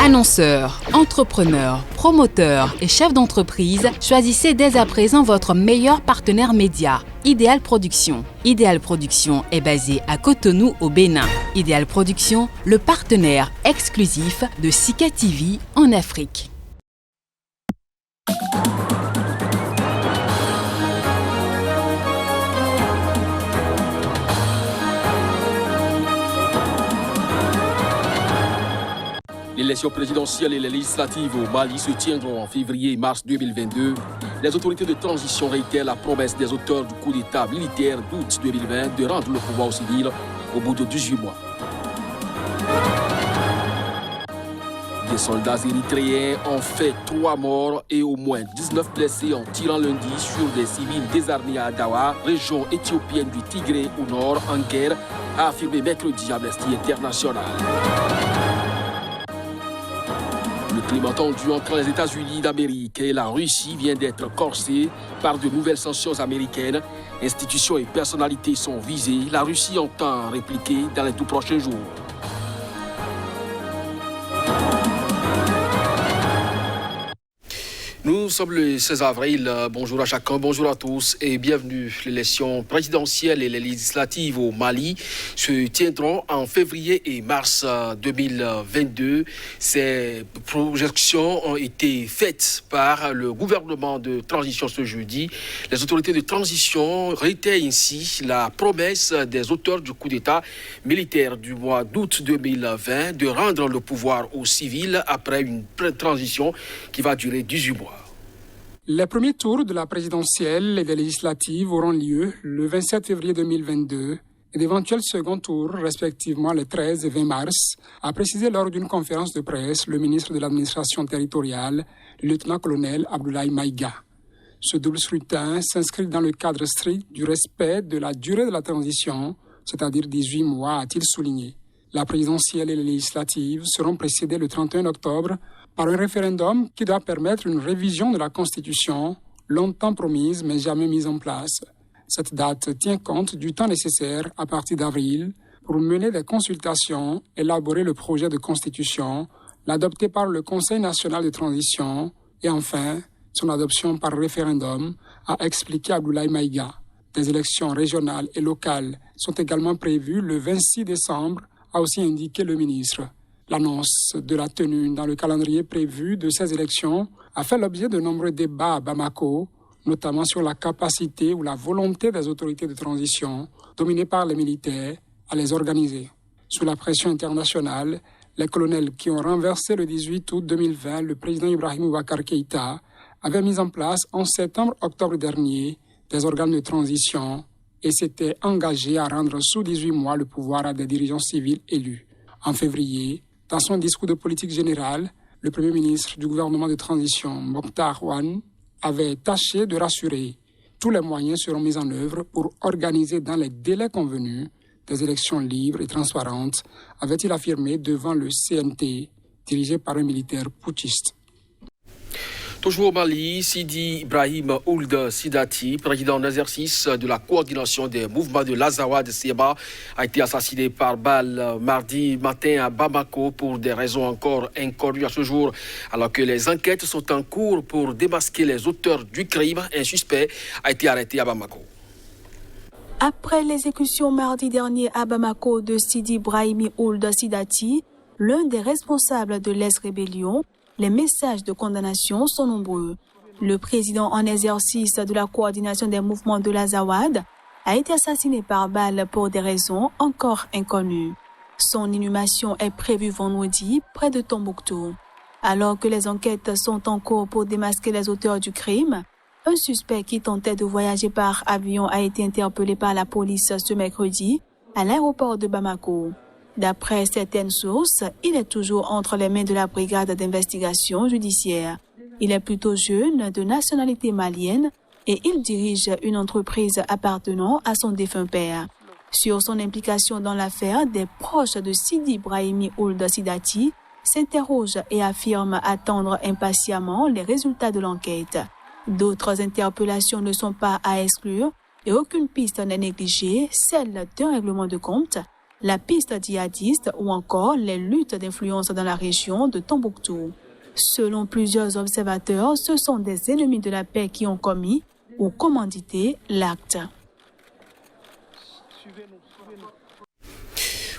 Annonceurs, entrepreneurs, promoteurs et chefs d'entreprise, choisissez dès à présent votre meilleur partenaire média, Ideal Production. Ideal Production est basé à Cotonou au Bénin. Ideal Production, le partenaire exclusif de Sika TV en Afrique. Les élections présidentielles et les législatives au Mali se tiendront en février et mars 2022. Les autorités de transition réitèrent la promesse des auteurs du coup d'État militaire d'août 2020 de rendre le pouvoir aux civils au bout de 18 mois. Des soldats érythréens ont fait 3 morts et au moins 19 blessés en tirant lundi sur des civils désarmés à Adawa, région éthiopienne du Tigré au nord, en guerre, a affirmé mercredi Amnesty International. Le climat tendu entre les États-Unis d'Amérique et la Russie vient d'être corsé par de nouvelles sanctions américaines. Institutions et personnalités sont visées. La Russie entend répliquer dans les tout prochains jours. Nous sommes le 16 avril. Bonjour à chacun, bonjour à tous et bienvenue. L'élection présidentielle et les législatives au Mali se tiendront en février et mars 2022. Ces projections ont été faites par le gouvernement de transition ce jeudi. Les autorités de transition réitèrent ainsi la promesse des auteurs du coup d'État militaire du mois d'août 2020 de rendre le pouvoir aux civils après une transition qui va durer 18 mois. Les premiers tours de la présidentielle et des législatives auront lieu le 27 février 2022 et d'éventuels seconds tours, respectivement les 13 et 20 mars, a précisé lors d'une conférence de presse le ministre de l'administration territoriale, le lieutenant-colonel Abdoulaye Maïga. Ce double scrutin s'inscrit dans le cadre strict du respect de la durée de la transition, c'est-à-dire 18 mois, a-t-il souligné. La présidentielle et les législatives seront précédées le 31 octobre par un référendum qui doit permettre une révision de la Constitution, longtemps promise mais jamais mise en place. Cette date tient compte du temps nécessaire à partir d'avril pour mener des consultations, élaborer le projet de Constitution, l'adopter par le Conseil national de transition et enfin son adoption par référendum, a expliqué Abdoulaye Maïga. Des élections régionales et locales sont également prévues le 26 décembre, a aussi indiqué le ministre. L'annonce de la tenue dans le calendrier prévu de ces élections a fait l'objet de nombreux débats à Bamako, notamment sur la capacité ou la volonté des autorités de transition, dominées par les militaires, à les organiser. Sous la pression internationale, les colonels qui ont renversé le 18 août 2020 le président Ibrahim Boubacar Keïta avaient mis en place en septembre-octobre dernier des organes de transition et s'étaient engagés à rendre sous 18 mois le pouvoir à des dirigeants civils élus. En février, dans son discours de politique générale, le Premier ministre du gouvernement de transition, Mokhtar Ouane, avait tâché de rassurer. Tous les moyens seront mis en œuvre pour organiser dans les délais convenus des élections libres et transparentes, avait-il affirmé devant le CNT, dirigé par un militaire putschiste. Toujours au Mali, Sidi Ibrahim Ould Sidati, président en exercice de la coordination des mouvements de l'Azawad de Seba, a été assassiné par balle mardi matin à Bamako pour des raisons encore inconnues à ce jour. Alors que les enquêtes sont en cours pour démasquer les auteurs du crime, un suspect a été arrêté à Bamako. Après l'exécution mardi dernier à Bamako de Sidi Ibrahim Ould Sidati, l'un des responsables de l'ex-rébellion, les messages de condamnation sont nombreux. Le président en exercice de la coordination des mouvements de l'Azawad a été assassiné par balle pour des raisons encore inconnues. Son inhumation est prévue vendredi près de Tombouctou. Alors que les enquêtes sont en cours pour démasquer les auteurs du crime, un suspect qui tentait de voyager par avion a été interpellé par la police ce mercredi à l'aéroport de Bamako. D'après certaines sources, il est toujours entre les mains de la brigade d'investigation judiciaire. Il est plutôt jeune, de nationalité malienne, et il dirige une entreprise appartenant à son défunt père. Sur son implication dans l'affaire, des proches de Sidi Ibrahim Ould Sidati s'interrogent et affirment attendre impatiemment les résultats de l'enquête. D'autres interpellations ne sont pas à exclure et aucune piste n'est négligée, celle d'un règlement de compte la piste djihadiste ou encore les luttes d'influence dans la région de Tombouctou. Selon plusieurs observateurs, ce sont des ennemis de la paix qui ont commis ou commandité l'acte.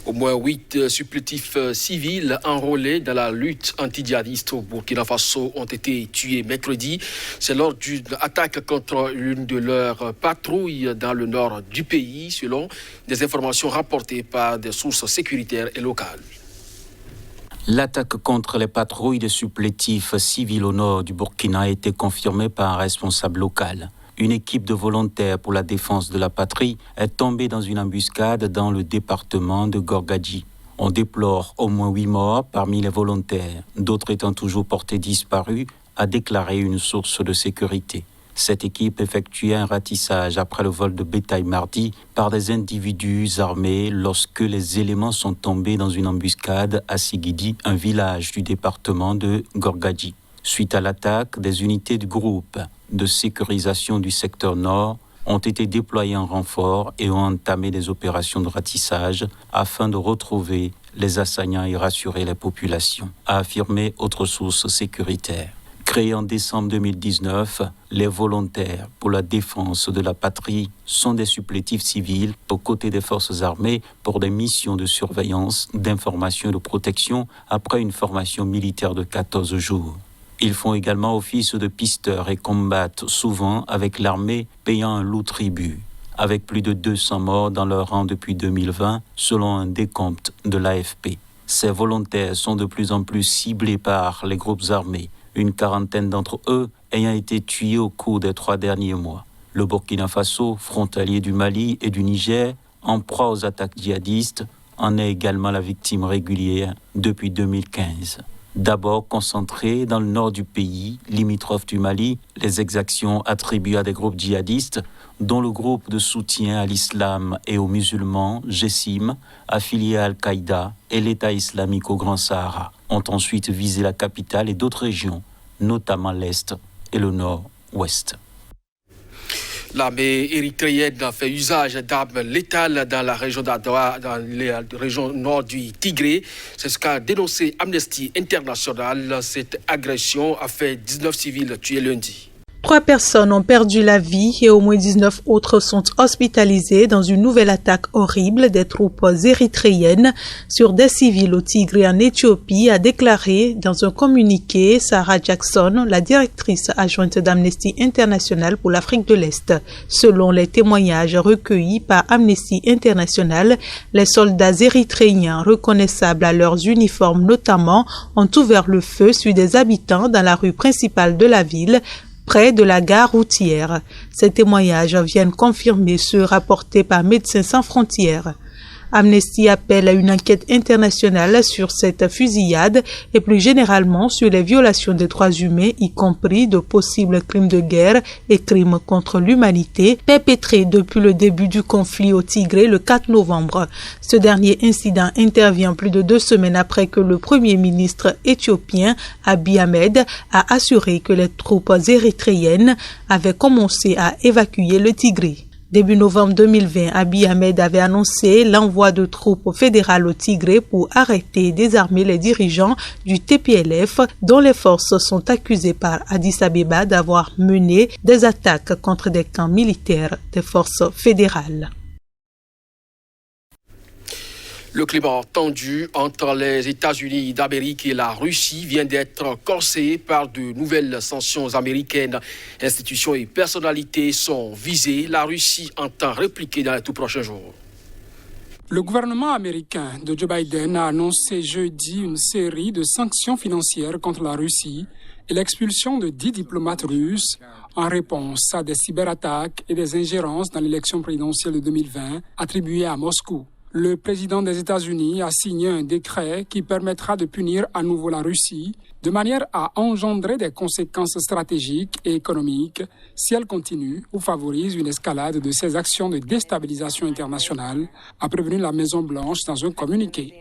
Au moins 8 supplétifs civils enrôlés dans la lutte anti-djihadiste au Burkina Faso ont été tués mercredi. C'est lors d'une attaque contre l'une de leurs patrouilles dans le nord du pays, selon des informations rapportées par des sources sécuritaires et locales. L'attaque contre les patrouilles de supplétifs civils au nord du Burkina a été confirmée par un responsable local. Une équipe de volontaires pour la défense de la patrie est tombée dans une embuscade dans le département de Gorgadji. On déplore au moins 8 morts parmi les volontaires, d'autres étant toujours portés disparus, a déclaré une source de sécurité. Cette équipe effectuait un ratissage après le vol de bétail mardi par des individus armés lorsque les éléments sont tombés dans une embuscade à Sigidi, un village du département de Gorgadji. Suite à l'attaque, des unités du groupe de sécurisation du secteur nord ont été déployées en renfort et ont entamé des opérations de ratissage afin de retrouver les assaillants et rassurer les populations, a affirmé autre source sécuritaire. Créés en décembre 2019, les volontaires pour la défense de la patrie sont des supplétifs civils aux côtés des forces armées pour des missions de surveillance, d'information et de protection après une formation militaire de 14 jours. Ils font également office de pisteurs et combattent souvent avec l'armée payant un lourd tribut, avec plus de 200 morts dans leur rang depuis 2020, selon un décompte de l'AFP. Ces volontaires sont de plus en plus ciblés par les groupes armés, une quarantaine d'entre eux ayant été tués au cours des 3 derniers mois. Le Burkina Faso, frontalier du Mali et du Niger, en proie aux attaques djihadistes, en est également la victime régulière depuis 2015. D'abord concentrées dans le nord du pays, limitrophe du Mali, les exactions attribuées à des groupes djihadistes, dont le groupe de soutien à l'islam et aux musulmans, GESIM, affilié à Al-Qaïda et l'État islamique au Grand Sahara, ont ensuite visé la capitale et d'autres régions, notamment l'Est et le Nord-Ouest. L'armée érythréenne a fait usage d'armes létales dans la région d'Adwa, dans la région nord du Tigré. C'est ce qu'a dénoncé Amnesty International. Cette agression a fait 19 civils tués lundi. 3 personnes ont perdu la vie et au moins 19 autres sont hospitalisées dans une nouvelle attaque horrible des troupes érythréennes sur des civils au Tigré en Éthiopie, a déclaré dans un communiqué Sarah Jackson, la directrice adjointe d'Amnesty International pour l'Afrique de l'Est. Selon les témoignages recueillis par Amnesty International, les soldats érythréens reconnaissables à leurs uniformes notamment ont ouvert le feu sur des habitants dans la rue principale de la ville, près de la gare routière. Ces témoignages viennent confirmer ceux rapportés par Médecins sans frontières. Amnesty appelle à une enquête internationale sur cette fusillade et plus généralement sur les violations des droits humains, y compris de possibles crimes de guerre et crimes contre l'humanité perpétrés depuis le début du conflit au Tigré le 4 novembre. Ce dernier incident intervient plus de 2 semaines après que le premier ministre éthiopien Abiy Ahmed a assuré que les troupes érythréennes avaient commencé à évacuer le Tigré. Début novembre 2020, Abiy Ahmed avait annoncé l'envoi de troupes fédérales au Tigré pour arrêter et désarmer les dirigeants du TPLF, dont les forces sont accusées par Addis Abeba d'avoir mené des attaques contre des camps militaires des forces fédérales. Le climat tendu entre les États-Unis d'Amérique et la Russie vient d'être corsé par de nouvelles sanctions américaines. Institutions et personnalités sont visées. La Russie entend répliquer dans les tout prochains jours. Le gouvernement américain de Joe Biden a annoncé jeudi une série de sanctions financières contre la Russie et l'expulsion de 10 diplomates russes en réponse à des cyberattaques et des ingérences dans l'élection présidentielle de 2020 attribuées à Moscou. Le président des États-Unis a signé un décret qui permettra de punir à nouveau la Russie de manière à engendrer des conséquences stratégiques et économiques si elle continue ou favorise une escalade de ses actions de déstabilisation internationale, a prévenu la Maison-Blanche dans un communiqué.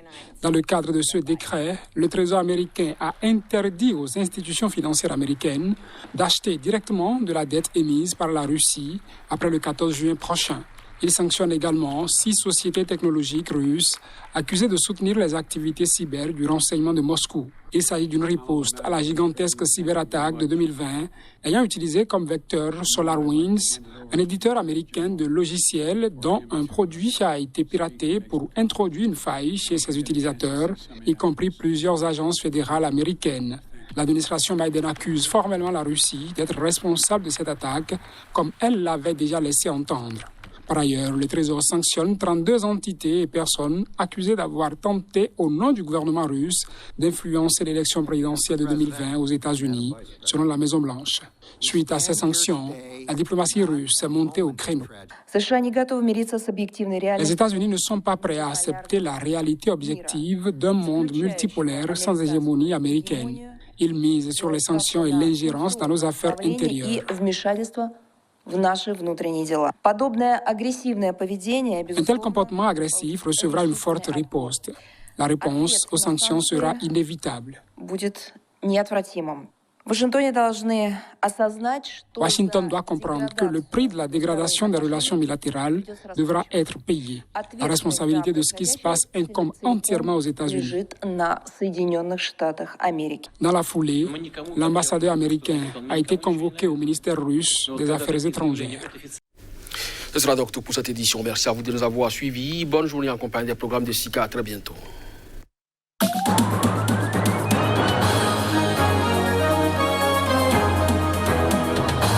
Dans le cadre de ce décret, le Trésor américain a interdit aux institutions financières américaines d'acheter directement de la dette émise par la Russie après le 14 juin prochain. Il sanctionne également 6 sociétés technologiques russes accusées de soutenir les activités cyber du renseignement de Moscou. Il s'agit d'une riposte à la gigantesque cyberattaque de 2020 ayant utilisé comme vecteur SolarWinds, un éditeur américain de logiciels dont un produit a été piraté pour introduire une faille chez ses utilisateurs, y compris plusieurs agences fédérales américaines. L'administration Biden accuse formellement la Russie d'être responsable de cette attaque, comme elle l'avait déjà laissé entendre. Par ailleurs, le Trésor sanctionne 32 entités et personnes accusées d'avoir tenté, au nom du gouvernement russe, d'influencer l'élection présidentielle de 2020 aux États-Unis, selon la Maison-Blanche. Suite à ces sanctions, la diplomatie russe est montée au créneau. Les États-Unis ne sont pas prêts à accepter la réalité objective d'un monde multipolaire sans hégémonie américaine. Ils misent sur les sanctions et l'ingérence dans nos affaires intérieures. Un tel comportement agressif recevra une forte riposte. La réponse aux sanctions sera inévitable. Washington doit comprendre que le prix de la dégradation des relations bilatérales devra être payé. La responsabilité de ce qui se passe incombe entièrement aux États-Unis. Dans la foulée, l'ambassadeur américain a été convoqué au ministère russe des Affaires étrangères. Ce sera donc tout pour cette édition. Merci à vous de nous avoir suivis. Bonne journée en compagnie des programmes de SICA. À très bientôt.